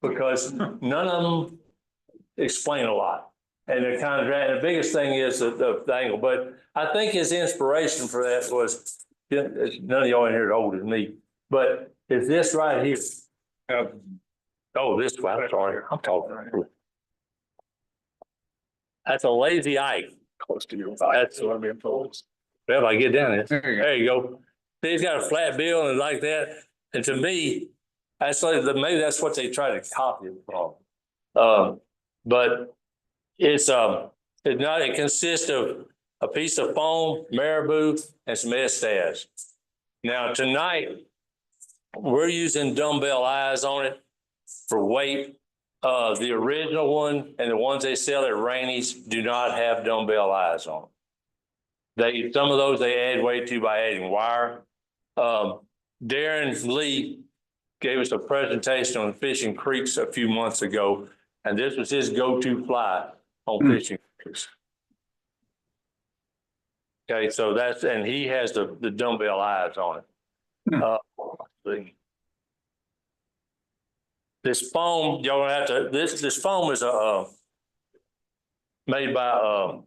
because none of them explain a lot. And they're kind of dragging. The biggest thing is the angle. But I think his inspiration for that was, none of y'all in here are older than me, but it's this right here. This one. I'm sorry. I'm talking. That's a lazy eye. Close to you. That's what I'm being told. Well, if I get down there you go. He's got a flat bill and like that. And to me, that's like maybe that's what they try to copy it from. But it's not. It consists of a piece of foam, Marabou, and some Estaz. Now tonight, we're using dumbbell eyes on it for weight. The original one and the ones they sell at Rainey's do not have dumbbell eyes on them. Some of those they add weight to by adding wire. Darin Lee gave us a presentation on fishing creeks a few months ago, and this was his go-to fly on fishing creeks. Okay, so and he has the dumbbell eyes on it. This foam, y'all gonna have to. This foam is made by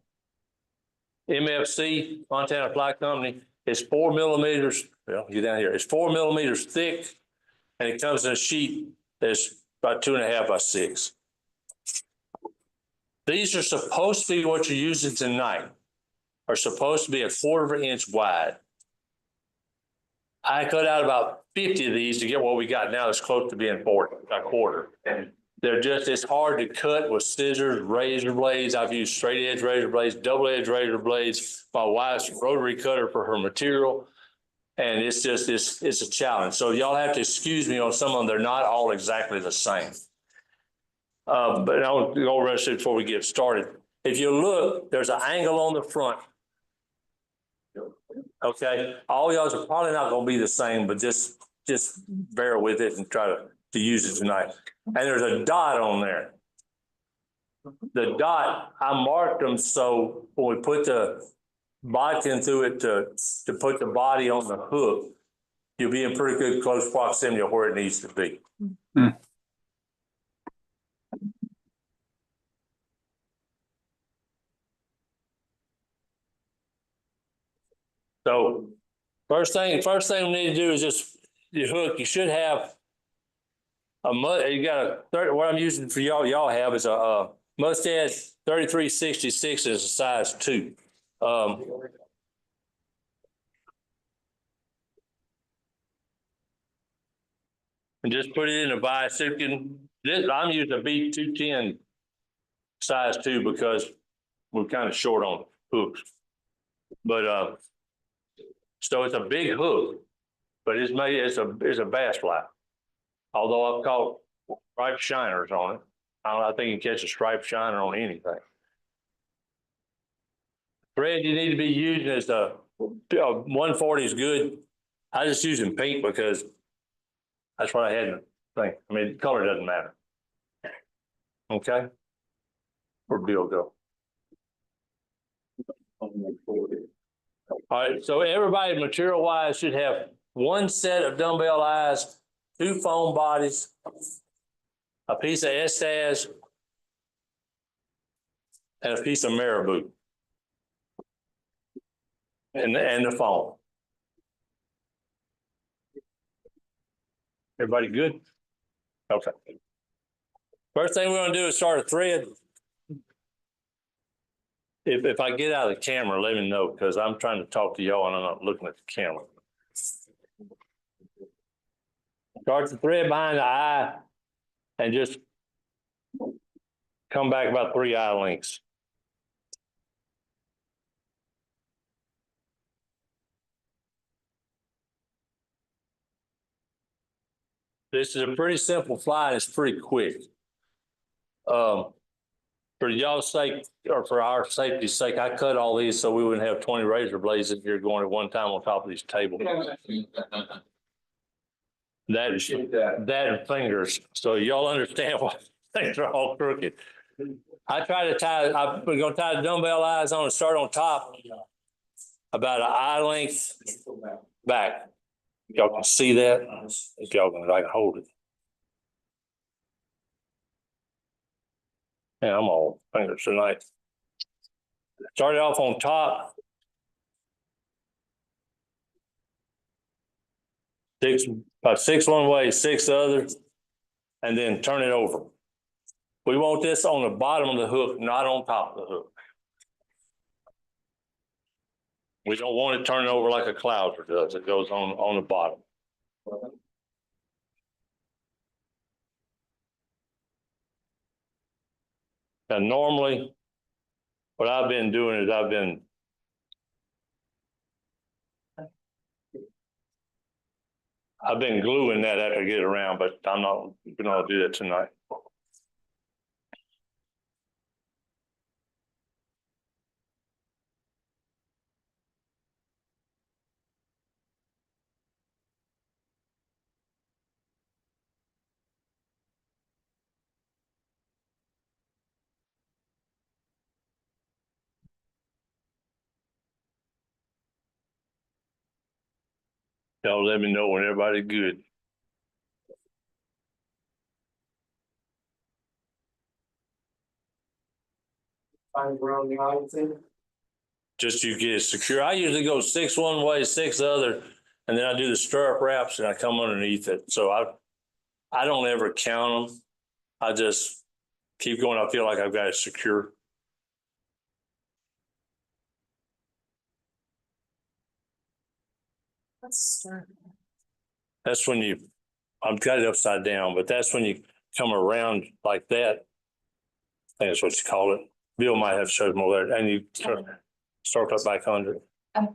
MFC, Montana Fly Company. It's 4 millimeters. Well, get down here. It's 4 millimeters thick, and it comes in a sheet that's about 2.5 by 6. These are supposed to be what you're using tonight. Are supposed to be a 1/4 inch wide. I cut out about 50 of these to get what we got now. It's close to being 40, a 1/4. And they're just, it's hard to cut with scissors, razor blades. I've used straight edge razor blades, double edge razor blades. My wife's rotary cutter for her material. And it's just, it's a challenge. So y'all have to excuse me on some of them. They're not all exactly the same. But I'll go rest it before we get started. If you look, there's an angle on the front. Okay, all y'all are probably not going to be the same, but just bear with it and try to use it tonight. And there's a dot on there. The dot, I marked them so when we put the bodkin through it to put the body on the hook, you'll be in pretty good close proximity of where it needs to be. So first thing we need to do is just your hook. You should have you got a 30, what I'm using for y'all have is a Mustad 3366 is a size 2. And just put it in a vise. I'm using a B210 size 2 because we're kind of short on hooks. But so it's a big hook, but it's a bass fly. Although I've caught striped shiners on it. I think you can catch a striped shiner on anything. Thread you need to be using is 140 is good. I just use in pink because that's what I had to think. I mean, the color doesn't matter. Okay? Where'd Bill go? All right, so everybody material-wise should have 1 set of dumbbell eyes, 2 foam bodies, a piece of Estaz, and a piece of Marabou, and the foam. Everybody good? Okay. First thing we're going to do is start a thread. If I get out of the camera, let me know, because I'm trying to talk to y'all and I'm not looking at the camera. Start the thread behind the eye and just come back about 3 eye lengths. This is a pretty simple fly and it's pretty quick. For y'all's sake, or for our safety's sake, I cut all these so we wouldn't have 20 razor blades in here going at one time on top of these tables. That and fingers. So y'all understand why things are all crooked. I'm going to tie the dumbbell eyes on and start on top about an eye length back. Y'all can see that? If y'all can, I can hold it. Yeah, I'm all fingers tonight. Started off on top. About six one way, six the other, and then turn it over. We want this on the bottom of the hook, not on top of the hook. We don't want it turning over like a clouder does. It goes on the bottom. And normally, what I've been doing is I've been gluing that after I get it around, but I'm not gonna do that tonight. Y'all let me know when everybody's good. Just you get it secure. I usually go six one way, six the other, and then I do the stirrup wraps and I come underneath it. So I don't ever count them. I just keep going. I feel like I've got it secure. That's when I've got it upside down, but that's when you come around like that. I think that's what you call it. Bill might have showed more there, and you start up back under. I'm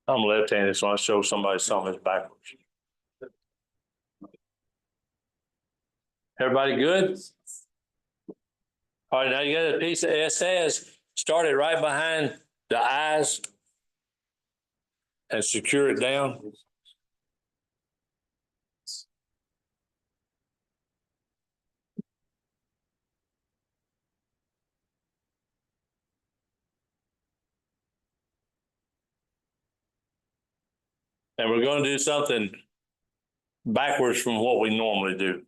left-handed, so I show somebody something that's backwards. Everybody good? All right, now you got a piece of Estaz. Start it right behind the eyes and secure it down. And we're going to do something backwards from what we normally do.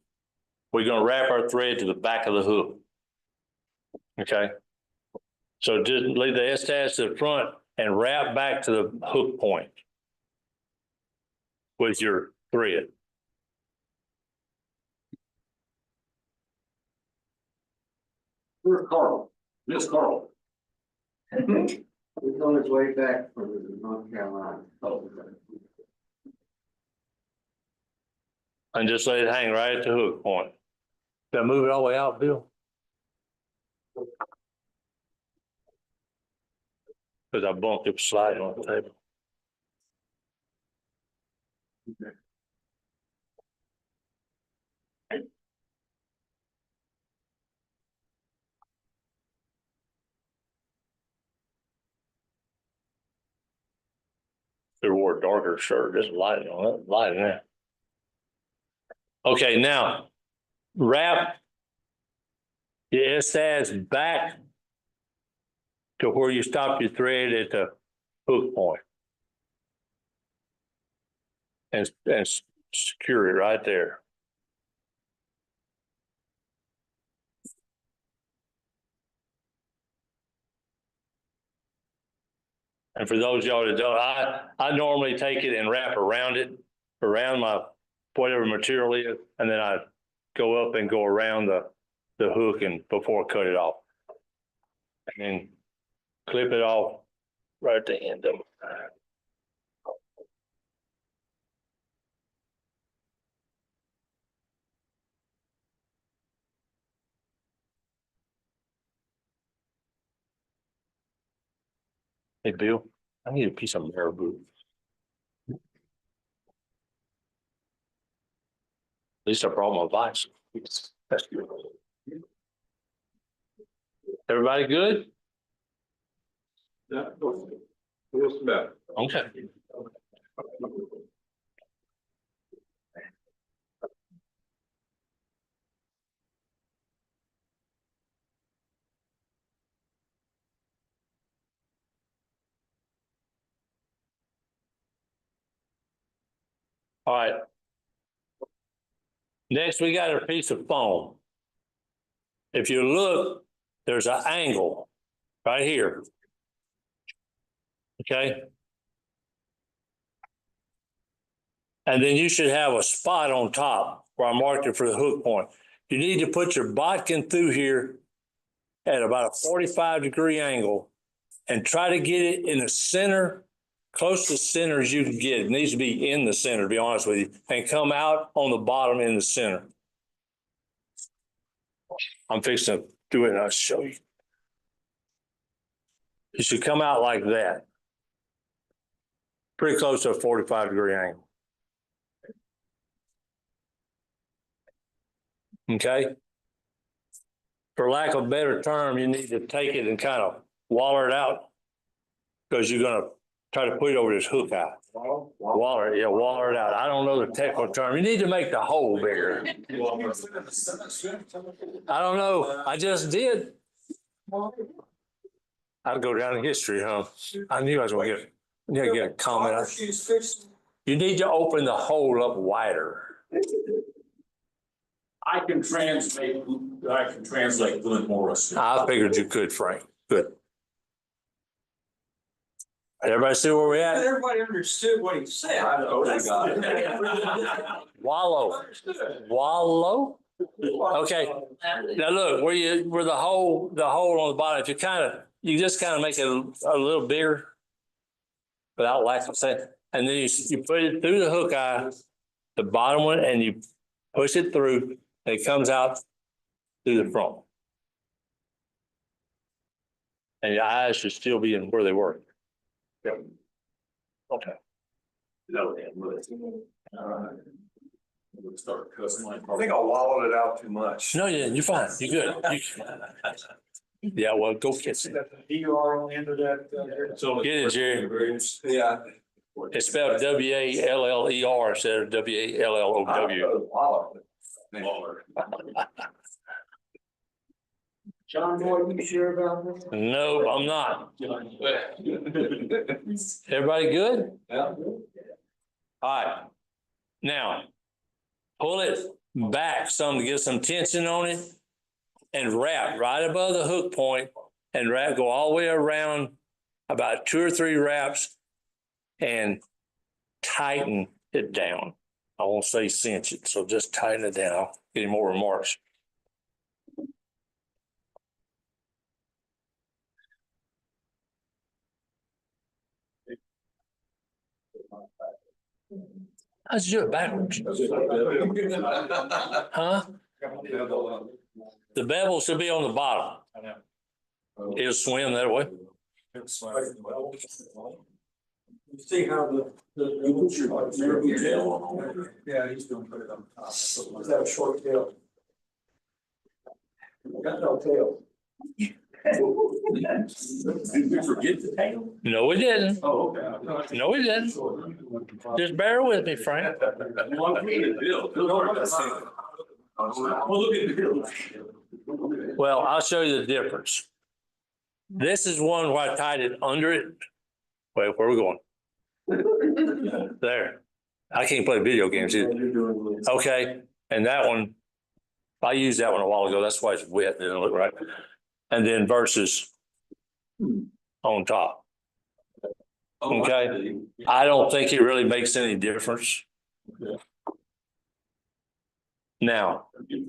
We're going to wrap our thread to the back of the hook. Okay. So just leave the Estaz to the front and wrap back to the hook point with your thread. Where's Carl? Miss Carl. He's on his way back from North Carolina. And just let it hang right at the hook point. Did I move it all the way out, Bill? Because I bumped it sliding on the table. They wore a darker shirt, just lighting on it, lighting there. Okay, now wrap the Estaz back to where you stop your thread at the hook point. And secure it right there. And for those of y'all that don't, I normally take it and wrap around it, around my whatever material is, and then I go up and go around the hook and before I cut it off. And then clip it off right at the end of it. Hey, Bill, I need a piece of Marabou. At least I brought my vice. That's good. Everybody good? Yeah. What's the matter? Okay. All right. Next, we got a piece of foam. If you look, there's an angle right here. Okay. And then you should have a spot on top where I marked it for the hook point. You need to put your bodkin through here at about a 45-degree angle and try to get it in the center, close to the center as you can get. It needs to be in the center, to be honest with you, and come out on the bottom in the center. I'm fixing to do it and I'll show you. You should come out like that. Pretty close to a 45-degree angle. Okay. For lack of a better term, you need to take it and kind of waller it out because you're going to try to put it over this hook eye. Waller, yeah, waller it out. I don't know the technical term. You need to make the hole bigger. I don't know. I just did. I'd go down in history, huh? I knew I was going to get a comment. You need to open the hole up wider. I can translate Glenn Morris. I figured you could, Frank. Good. Everybody see where we're at? Everybody understood what he said. Wallow. Wallow? Okay. Now look, where the hole on the bottom, if you just kind of make it a little bigger without lack of saying, and then you put it through the hook eye, the bottom one, and you push it through, and it comes out through the front. And your eyes should still be in where they were. Yep. Okay. Start cussing like. I think I wallowed it out too much. No, you didn't. You're fine. You're good. Yeah, well, go kiss it. DR on the end of that. Get it, Jerry. Yeah. It's spelled W-A-L-L-E-R instead of W-A-L-L-O-W. John, Boy, you sure about this? No, I'm not. Everybody good? Yeah. All right. Now, pull it back some to get some tension on it and wrap right above the hook point and wrap, go all the way around about 2 or 3 wraps and tighten it down. I won't say cinch it, so just tighten it down. I'll get any more remarks. How'd you do it backwards? Huh? The bevel should be on the bottom. It'll swim that way. You see how the Marabou tail? Yeah, he's gonna put it on top. Is that a short tail? Got no tail. Did we forget the tail? No, we didn't. Oh, okay. No, we didn't. Just bear with me, Frank. Well, look at the bill. Well, I'll show you the difference. This is one where I tied it under it. Wait, where are we going? There. I can't play video games either. Okay, and that one, I used that one a while ago. That's why it's wet. It didn't look right. And then versus on top. Okay, I don't think it really makes any difference. Now, you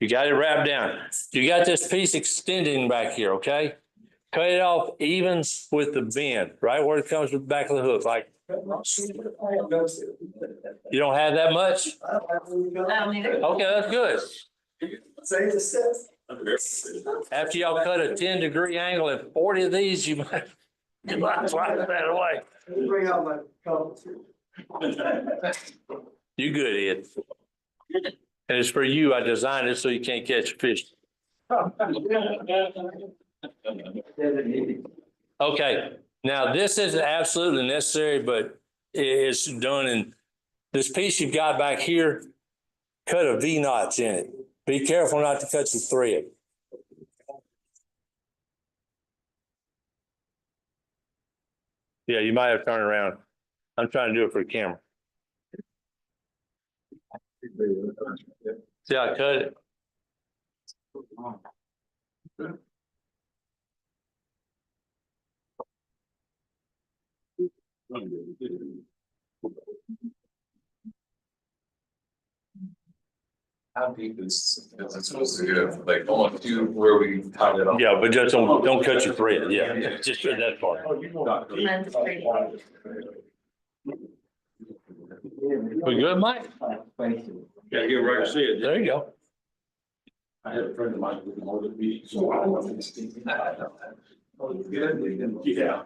got it wrapped down. You got this piece extending back here, okay? Cut it off even with the bend, right where it comes to the back of the hook. Like, you don't have that much? Okay, that's good. After y'all cut a 10-degree angle and 40 of these, you might slide that away. Bring out my compass. You good, Ed. And it's for you. I designed it so you can't catch fish. Okay, now this isn't absolutely necessary, but it's done in this piece you've got back here. Cut a V notch in it. Be careful not to cut your thread. Yeah, you might have to turn around. I'm trying to do it for the camera. See, I cut it. How deep is it supposed to go? Like almost to where we tied it off? Yeah, but just don't cut your thread. Yeah, just that part. We good, Mike? Yeah, get right to see it. There you go. I had a friend of mine who was more than me. Yeah.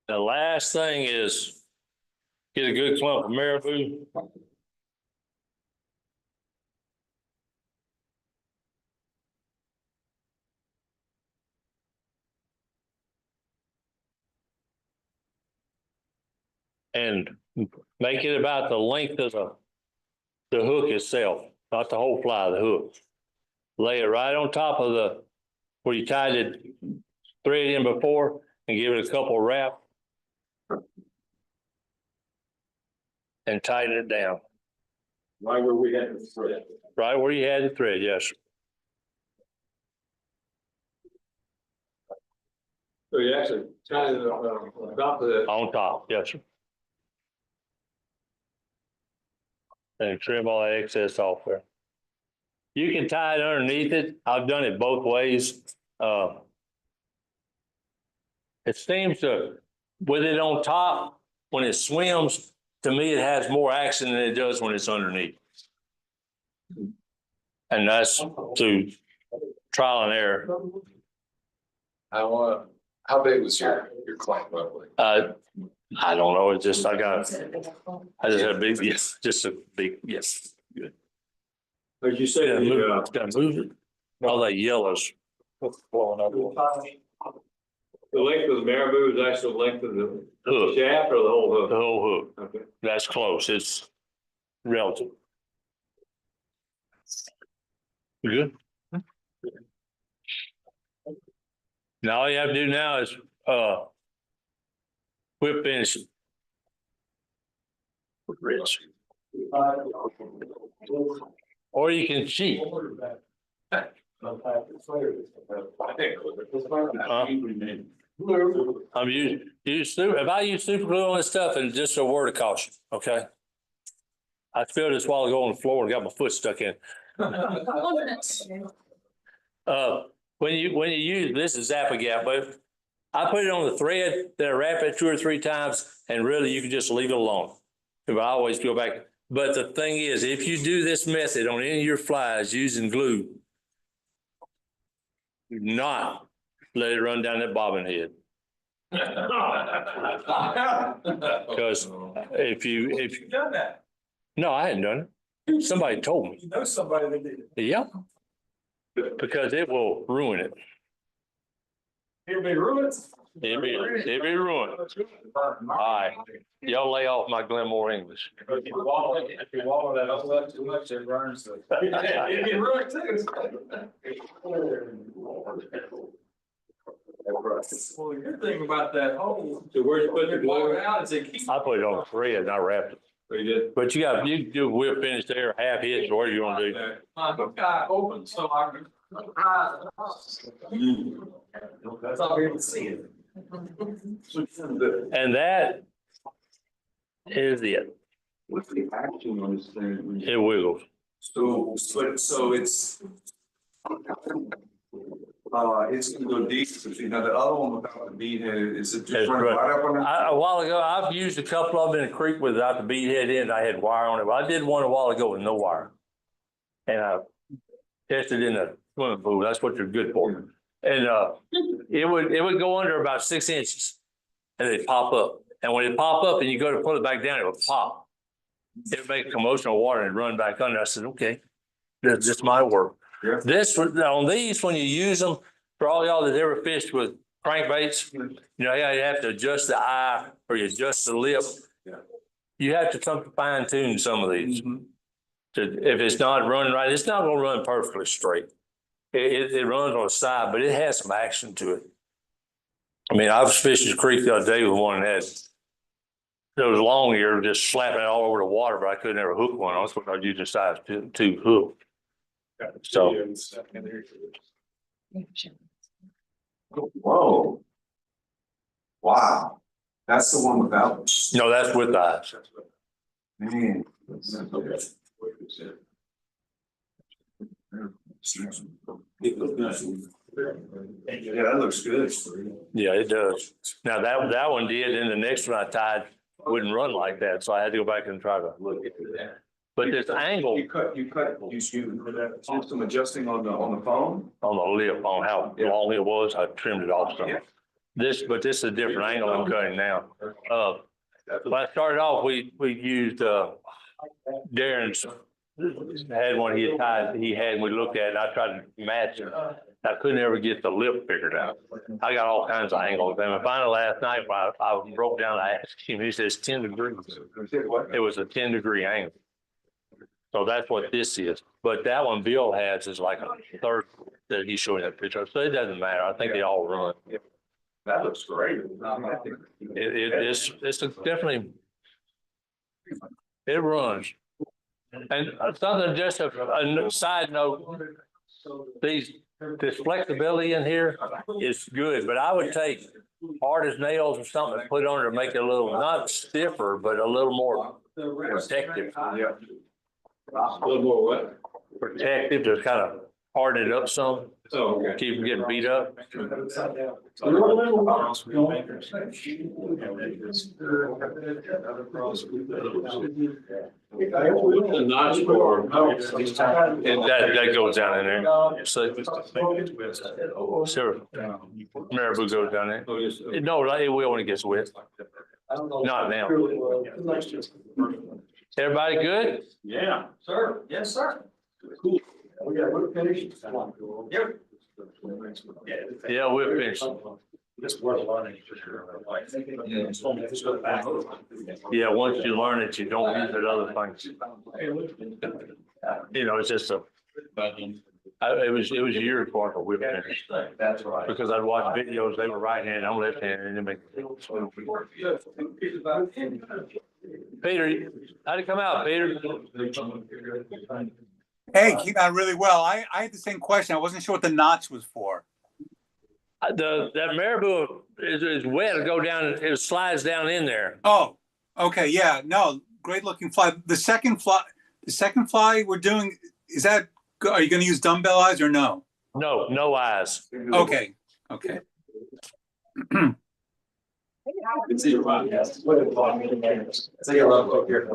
The last thing is get a good clump of marabou. And make it about the length of the hook itself, not the whole fly, the hook. Lay it right on top of the, where you tied it thread in before, and give it a couple wrap. And tighten it down, Right where we had the thread. right where you had the thread, yes. So you actually tied it on top of that. On top, yes, sir. And trim all that excess off there. You can tie it underneath it. I've done it both ways. It seems to, with it on top, when it swims, to me, it has more action than it does when it's underneath. And that's through trial and error. How big was your client roughly? I don't know. It's just, I just had a big, yes, just a big, yes. Good. As you say, Gotta move it. All that yellows. Blowing up. the length of the marabou is actually the length of the Hook, shaft or the whole hook? the whole hook. Okay. That's close. It's relative. You good? Now all you have to do now is, whip finish. Rich. Or you can cheat. I'm if I use super glue on this stuff, and just a word of caution, okay? I spilled this while ago on the floor and got my foot stuck in. When you use, this is Zap-A-Gap, but I put it on the thread, then I wrap it 2 or 3 times, and really you can just leave it alone. But I always go back. But the thing is, if you do this method on any of your flies using glue, do not let it run down that bobbin head. Because if you Done that. no, I hadn't done it. Somebody told me. You know somebody that did it. Yeah. Because it will ruin it. It'll be ruined. It'll be ruined. All right. Y'all lay off my Glenmore English. If you wallow that up too much, it burns. It can ruin too. Well, the good thing about that hole. So where you put the glue? Out is it keeps. I put it on the thread and I wrapped it. Pretty good. But you do a whip finish there, half hitch, or whatever you want to do. My hook eye open, so I can. That's all we can see it. And that is it. What's the action on this thing? It wiggles. So it's gonna go deep, but you know, the other one without the bead head, is it That's just running right. right up on it? A while ago, I've used a couple of them in a creek without the bead head in. I had wire on it. But I did one a while ago with no wire. And I tested in a swimming pool. That's what they're good for. And it would go under about 6 inches and it'd pop up. And when it pop up and you go to pull it back down, it would pop. It would make a commotion of water and run back under. I said, okay, this might work. Yeah. On these, when you use them, for all y'all that ever fished with crankbaits, you know, you have to adjust the eye or you adjust the lip. Yeah. You have to fine tune some of these. If it's not running right, it's not gonna run perfectly straight. It runs on the side, but it has some action to it. I mean, I was fishing the creek the other day with one that had those long ear, just slapping it all over the water, but I couldn't ever hook one. I was supposed to use a size two hook. So Whoa. Wow, that's the one without. no, that's with eyes. Man. Yeah, that looks good. Yeah, it does. Now that one did, and the next one I tied wouldn't run like that, so I had to go back and try to look at that. But this angle You did some adjusting on the phone? on the lip, on how long it was, I trimmed it off some. But this is a different angle I'm cutting now. When I started off, we used, Darin's had one he had, and we looked at it, and I tried to match it. I couldn't ever get the lip figured out. I got all kinds of angles. And finally last night, I broke down, I asked him, he says 10 degrees. It was a 10-degree angle. So that's what this is. But that one Bill has is like a third that he's showing that picture of. So it doesn't matter. I think they all run. That looks great. It's definitely, it runs. And something, just a side note, this flexibility in here is good, but I would take hard as nails or something and put it on to make it a little, not stiffer, but a little more protective. Yeah. A little more what? Protective to kind of harden it up some, Oh, okay. keep from getting beat up. The notch for. And that goes down in there. So, sure. Marabou goes down there. Oh, yes. No, it will when it gets wet. Not now. Everybody good? Yeah, sir. Yes, sir. Cool. We got, we're finished. Yep. Yeah, we're finished. This was learning for sure. Yeah, once you learn it, you don't use it other things. You know, it's just it was years before we were finished. That's right. Because I'd watch videos, they were right-handed, I'm left-handed, and then Peter, how'd it come out, Peter? Hey, came out really well. I had the same question. I wasn't sure what the notch was for. That Marabou is wet, it'll go down, it slides down in there. Oh, okay. Yeah, no, great looking fly. The second fly we're doing, are you going to use dumbbell eyes or no? No, no eyes. Okay. Okay. See your mind, yes. See your love here.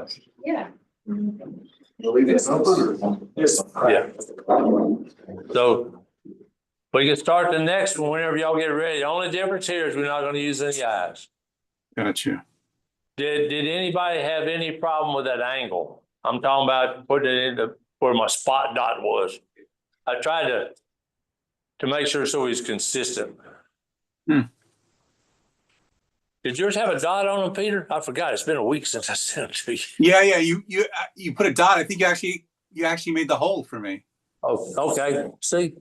Yeah. Believe it. Yes. Yeah. So we can start the next one whenever y'all get ready. The only difference here is we're not going to use any eyes. Gotcha. Did anybody have any problem with that angle? I'm talking about putting it into where my spot dot was. I tried to make sure so he's consistent. Did yours have a dot on them, Peter? I forgot. It's been a week since I sent it to you. Yeah. You put a dot. I think you actually made the hole for me. Oh, okay. See,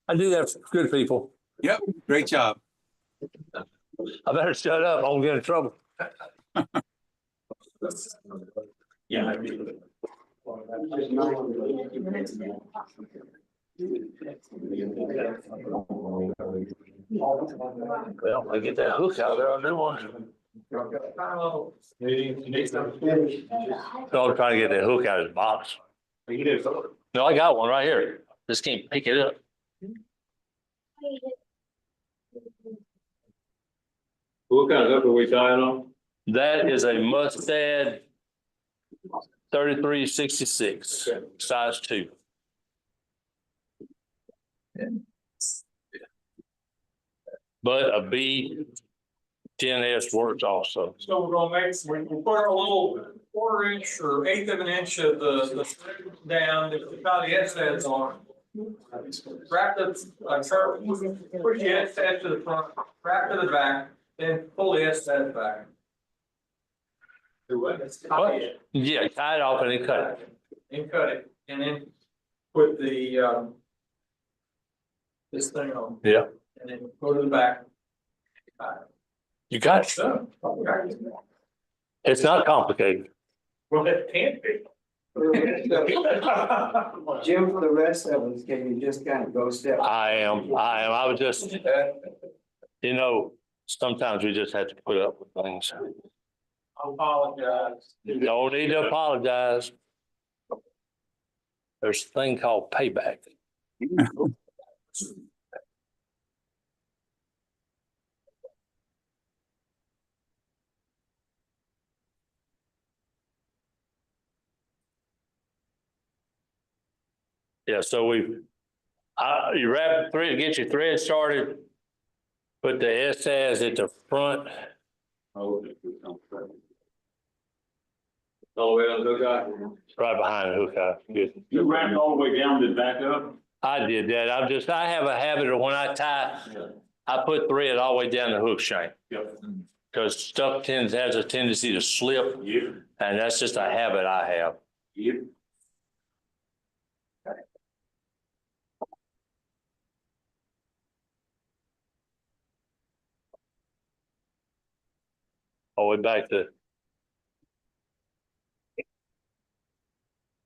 I do that for good people. Yep. Great job. I better shut up. I'm gonna get in trouble. Yeah. Well, I get that hook out there, I'll do one. So I'm trying to get that hook out of his box. No, I got one right here. Just can't pick it up. What kind of hook are we tying on? That is a Mustad 3366, size 2. But a B10S works also. So we're gonna we put a little 1/4 inch or 1/8 of an inch of the string down, to tie the Estaz on. Wrap the, push the Estaz to the front, wrap to the back, then pull the Estaz back. What? Yeah, tie it off and then cut it. And cut it, and then put the this thing on. Yeah. And then go to the back. You got it. It's not complicated. Well, it can't be. Jim, for the rest of us, can you just kind of go step? I was just, sometimes we just have to put up with things. I apologize. No need to apologize. There's a thing called payback. Yeah, so you wrap the thread, get your thread started. Put the Estaz at the front. All the way on the hook eye. Right behind the hook eye. Good. You ran all the way down and back up? I did that. I have a habit of when I tie, I put thread all the way down the hook shank. Yep. Because stuff has a tendency to slip. Yeah. And that's just a habit I have. Yep. All the way back to.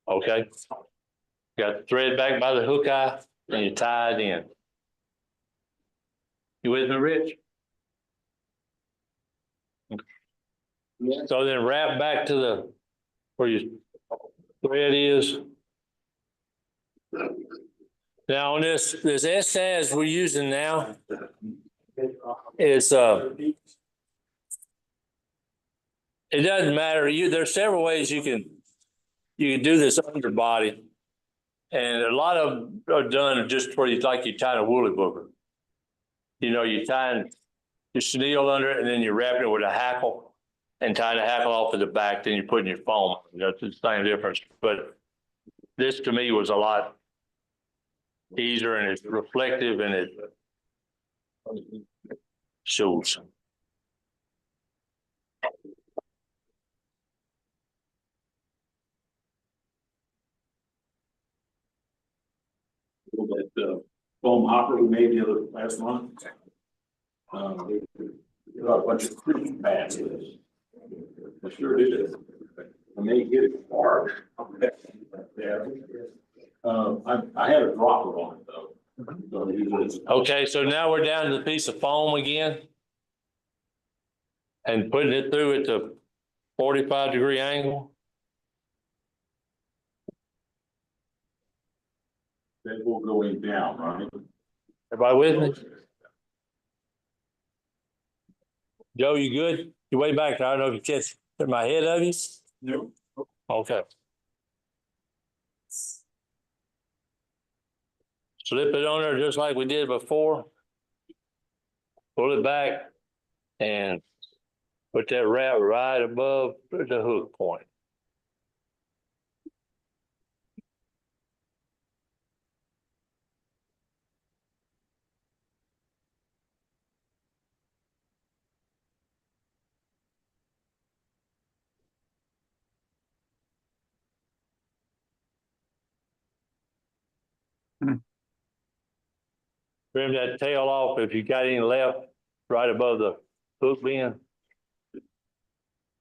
Okay. Got the thread back by the hook eye and you tie it in. You with me, Rich? So then wrap back to where your thread is. Now on this Estaz we're using now is it doesn't matter. There's several ways you can do this underbody. And a lot of them are done just where you tie a woolly booger. You're tying your chenille under it and then you're wrapping it with a hackle and tying the hackle off of the back, then you're putting your foam. That's the same difference. But this to me was a lot easier and it's reflective and it shows. That foam hopper we made the other last month. We got a bunch of cream pads in this. I sure did. And they get it hard. Yeah. I had a dropper on it though. So Okay, so now we're down to the piece of foam again. And putting it through at the 45-degree angle. That will go in down, right? Everybody with me? Joe, you good? You way back. I don't know if you catch my head of you. No. Okay. Slip it on there just like we did before. Pull it back and put that wrap right above the hook point. Trim that tail off if you got any left right above the hook bend.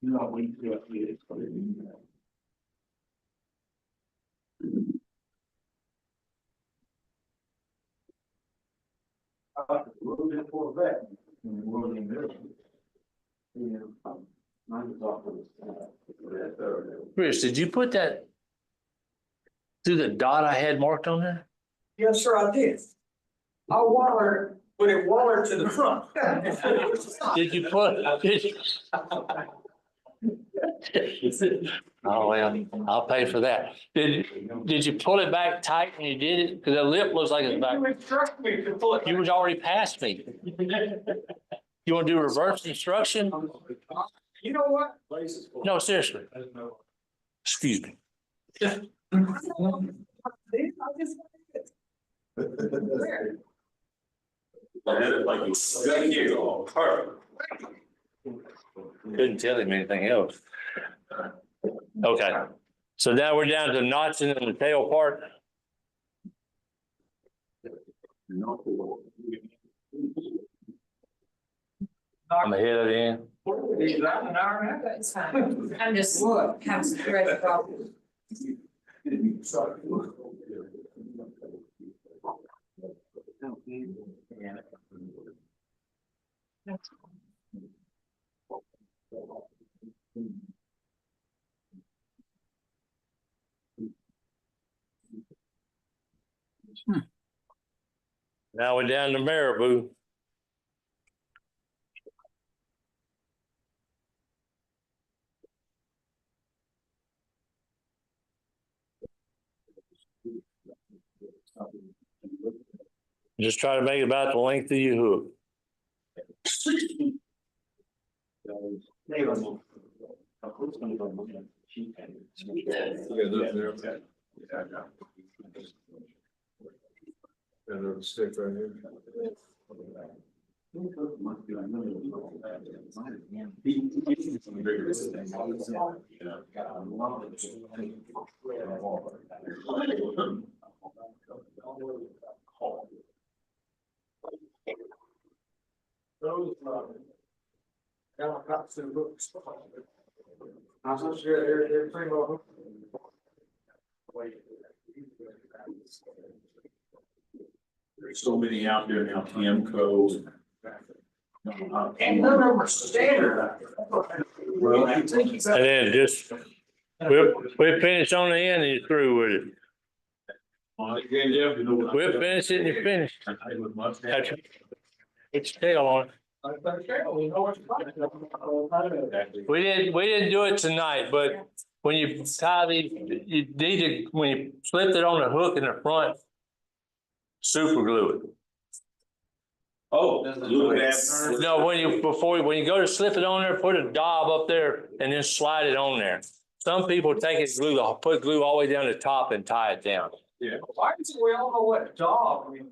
No, we do it. Chris, did you put that through the dot I had marked on there? Yes, sir, I did. I wanted, but it wanted to the front. Did you put? Oh, well, I'll pay for that. Did you pull it back tight when you did it? Because the lip looks like it's back. You instructed me to pull it. You was already past me. You want to do reverse instruction? You know what? No, seriously. Excuse me. Couldn't tell him anything else. Okay, so now we're down to notching in the tail part. I'm ahead of the end. He's out an hour and a half. It's fine. I'm just having some thread problems. Now we're down to Marabou. Just try to make it about the length of your hook. And stick right here. Gamataksu hooks. I'm so sure they're pretty well. There's so many out there now, Camco. And none of them are standard. And then just, we're finished on the end and you're through with it. We're finished and you're finished. That's- It's tail on it. We didn't do it tonight, but when you tie these, you need to, when you slip it on the hook in the front, super glue it. Oh, look at that. No, when you go to slip it on there, put a daub up there and then slide it on there. Some people take it, put glue all the way down the top and tie it down. Yeah. Why is it we all know what dog means?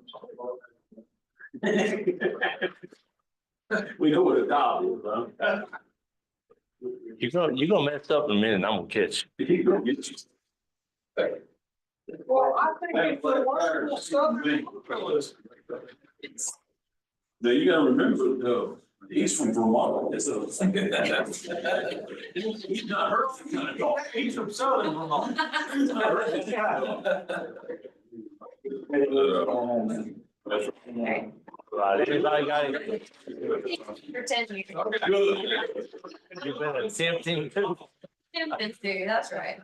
We know what a doll is, huh? You're gonna mess up in a minute and I'm gonna catch you. He gonna get you. Well, I think it's the wonderful southern. Now, you gotta remember, though, he's from Vermont. He's not hurt. He's from southern Vermont. That's right. Right, anybody got it? Pretend you You've been attempting to. do, that's right.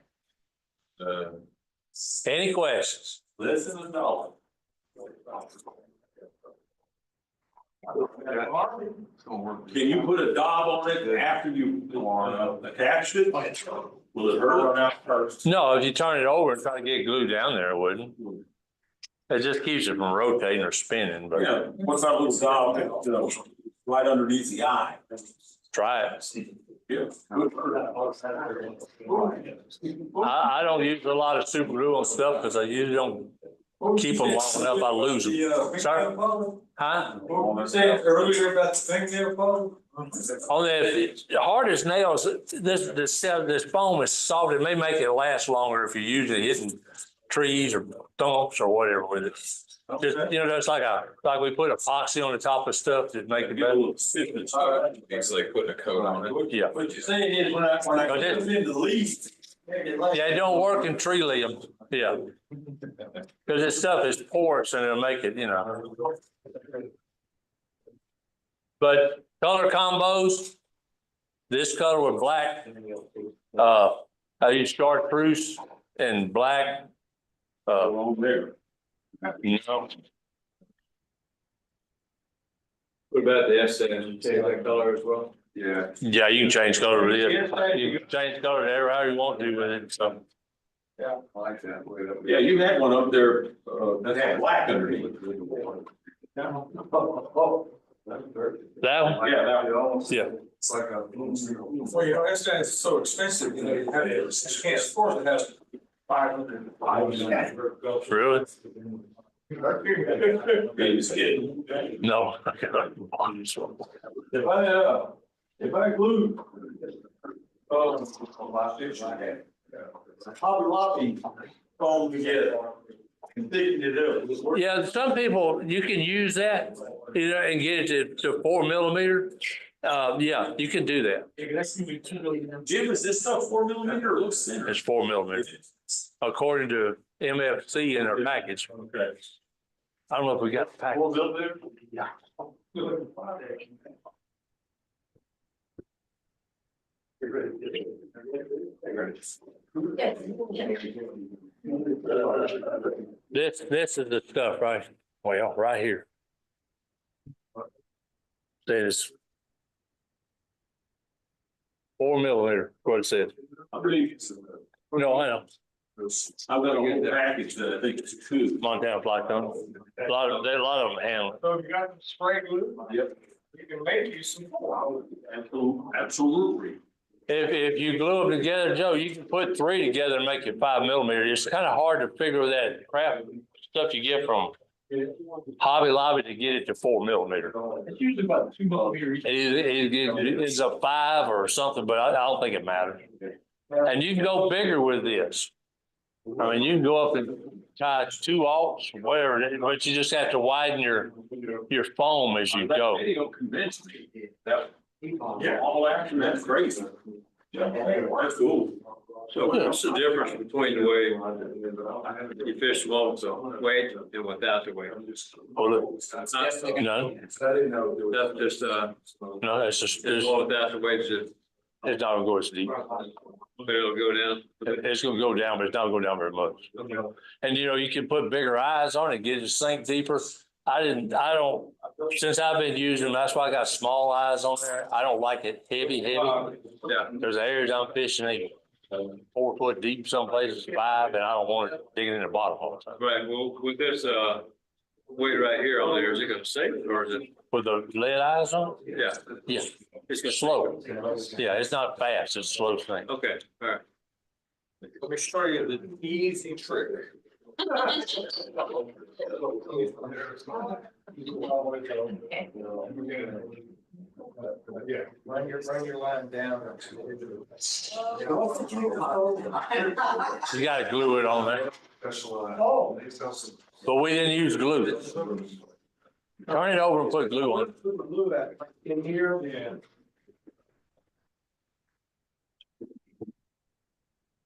Any questions? Listen to no. Can you put a daub on it after you attached it? Will it hurt on out first? No, if you turn it over and try to get glue down there, it wouldn't. It just keeps it from rotating or spinning, but Yeah, what's our little daub, right underneath the eye? try it. Yeah. I don't use a lot of super glue on stuff because I usually don't keep them long enough, I lose them. Sorry? Huh? What were you saying earlier about the thing there, Paul? On the hardest nails, this foam is soft. It may make it last longer if you're usually hitting trees or stumps or whatever with it. Just, that's like we put epoxy on the top of stuff to make it better. It's like putting a coat on it. Yeah. What you're saying is when I put it in the leaf. Yeah, it don't work in tree limb. Yeah. Because this stuff is porous and it'll make it, But color combos, this color with black, I use chartreuse and black. On there. What about the Estaz? You take that color as well? Yeah. Yeah, you can change color with it. You can change color however you want to with it, so. I like that. Yeah, you had one up there, that had black underneath. That one? Yeah, that one. Yeah. It's like a. Well, Estaz is so expensive, you can't afford to have 500. Really? Baby's kid. No. If I glue. Hobby Lobby foam together and thicken it up. Yeah, some people, you can use that, and get it to 4 millimeter. Yeah, you can do that. Jim, is this stuff 4 millimeter or looks thinner? It's 4 millimeter, according to MFC in our package. Okay. I don't know if we got the package. 4 millimeter? Yeah. This is the stuff, right? Well, right here. Says 4 millimeter, what it says. I believe. No, I know. I've got a whole package that I think is two. Montana flight tunnel. A lot of them handle it. So you got the spray glue, Yep. you can make you some. Absolutely. If you glue them together, Joe, you can put 3 together and make it 5 millimeter. It's kind of hard to figure that crap stuff you get from Hobby Lobby to get it to 4 millimeter. It's usually about 2 millimeters. It's a 5 or something, but I don't think it matters. And you can go bigger with this. I mean, you can go up and tie 2/8, whatever, but you just have to widen your foam as you That go. video convinced me that, yeah, all action, that's crazy. Yeah, that's cool. So what's the difference between the way you fish loads of weight and without the weight? Oh, look. No, That's just, no, that's just, it's all without the weight, it's not gonna go as deep. but it'll go down. It's gonna go down, but it's not gonna go down very much. And you know, you can put bigger eyes on it, get it sink deeper. I don't, since I've been using them, that's why I got small eyes on there. I don't like it heavy. Yeah. There's areas I'm fishing, they 4 foot deep, some places 5, and I don't want it digging in the bottom all the time. Right, well, with this, weight right here on there, is it gonna save it or is it? With the lead eyes on, Yeah. yeah, It's gonna slow. Yeah, it's not fast, it's a slow thing. Okay, all right. Let me show you the easy trick. Yeah, run your line down. You gotta glue it on there, Oh. but we didn't use glue. Turn it over and put glue on it. Glue that in here. Yeah.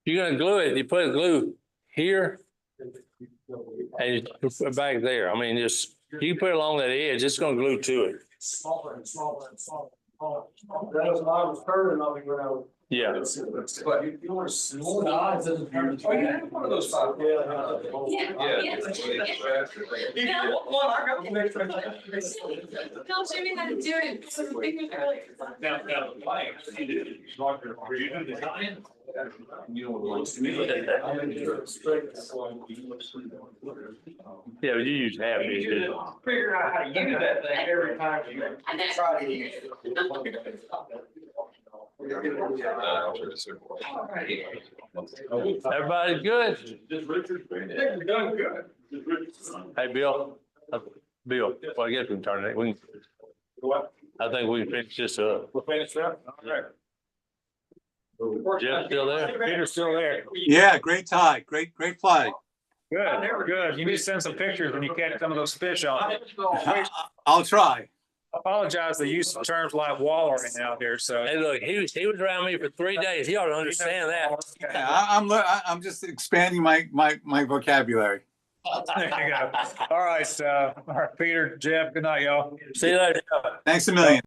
You're gonna glue it, you put glue here and you put it back there. I mean, just, you put it along that edge, it's gonna glue to it. Smaller and smaller and smaller. That was, I was turning on me when I was. Yeah. But you want to small the odds doesn't turn. Oh, you have one of those five. Yeah. One, I got the next one. Don't show me how to do it. So the fingers are like. Now, the planks, you did, were you doing design? You know what it Yeah, but you use half You inch. just figure out how to use that thing every time you try to use it. Everybody good? Just Richard's I think we're done good. Hey, Bill, well, I guess we can turn it, we can, What? I think we can finish this up. We're finished up? All right. Jeff's still there? Peter's still there. Yeah, great tie, great fly. Good, good. You need to send some pictures when you catch some of those fish on it. I'll try. Apologize, the use of terms like walleye out here, so. Hey, look, he was around me for 3 days. He ought to understand that. Yeah, I'm just expanding my vocabulary. There you go. All right, Peter, Jeff, good night, y'all. See you later. Thanks a million.